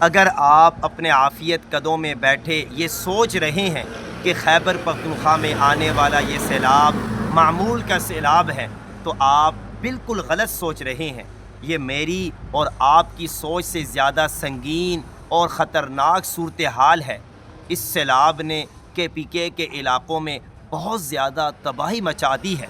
اگر آپ اپنے عافیت قدوں میں بیٹھے یہ سوچ رہے ہیں کہ خیبر پختونخوا میں آنے والا یہ سیلاب معمول کا سیلاب ہے تو آپ بالکل غلط سوچ رہے ہیں۔ یہ میری اور آپ کی سوچ سے زیادہ سنگین اور خطرناک صورتحال ہے۔ اس سیلاب نے KPK کے علاقوں میں بہت زیادہ تباہی مچا دی ہے۔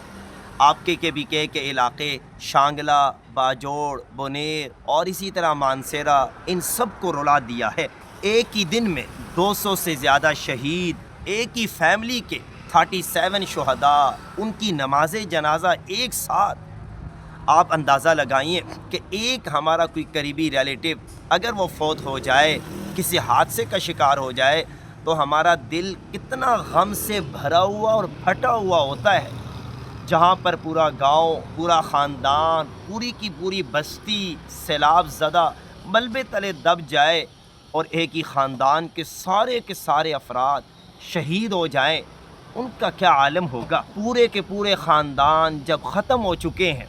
آپ کے KPK کے علاقے شانگلہ، باجوڑ، بونیر اور اسی طرح مانسیرہ ان سب کو رلا دیا ہے۔ ایک ہی دن میں 200 سے زیادہ شہید، ایک ہی فیملی کے 37 شہداء، ان کی نماز جنازہ ایک ساتھ۔ آپ اندازہ لگائیں کہ ایک ہمارا کوئی قریبی ریلیٹو اگر وہ فوت ہو جائے، کسی حادثے کا شکار ہو جائے تو ہمارا دل کتنا غم سے بھرا ہوا اور پھٹا ہوا ہوتا ہے۔ جہاں پر پورا گاؤں، پورا خاندان، پوری کی پوری بستی سیلاب زدہ ملبے تلے دب جائے اور ایک ہی خاندان کے سارے افراد شہید ہو جائیں، ان کا کیا عالم ہوگا۔ پورے کے پورے خاندان جب ختم ہو چکے ہیں،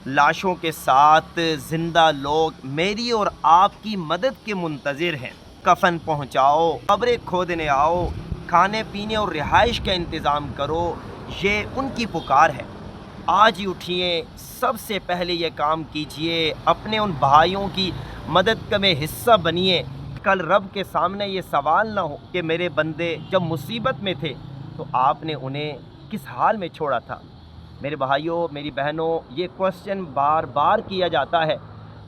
لاشوں کے ساتھ زندہ لوگ میری اور آپ کی مدد کے منتظر ہیں۔ کفن پہنچاؤ، قبریں کھودنے آؤ، کھانے پینے اور رہائش کا انتظام کرو، یہ ان کی پکار ہے۔ آج ہی اٹھیے، سب سے پہلے یہ کام کیجئے، اپنے ان بھائیوں کی مدد کا میں حصہ بنیے۔ کل رب کے سامنے یہ سوال نہ ہو کہ میرے بندے جب مصیبت میں تھے تو آپ نے انہیں کس حال میں چھوڑا تھا۔ میرے بھائیوں، میری بہنوں، یہ کوسچن بار بار کیا جاتا ہے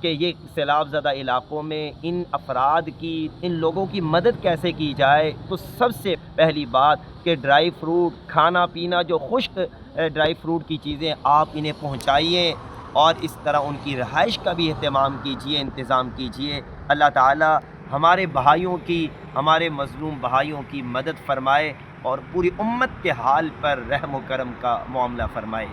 کہ یہ سیلاب زدہ علاقوں میں ان افراد کی، ان لوگوں کی مدد کیسے کی جائے۔ تو سب سے پہلی بات کہ ڈرائی فروٹ، کھانا پینا، جو خشک ڈرائی فروٹ کی چیزیں آپ انہیں پہنچائیے اور اس طرح ان کی رہائش کا بھی اہتمام کیجئے، انتظام کیجئے۔ اللہ تعالی ہمارے بھائیوں کی، ہمارے مظلوم بھائیوں کی مدد فرمائے اور پوری امت کے حال پر رحم و کرم کا معاملہ فرمائے۔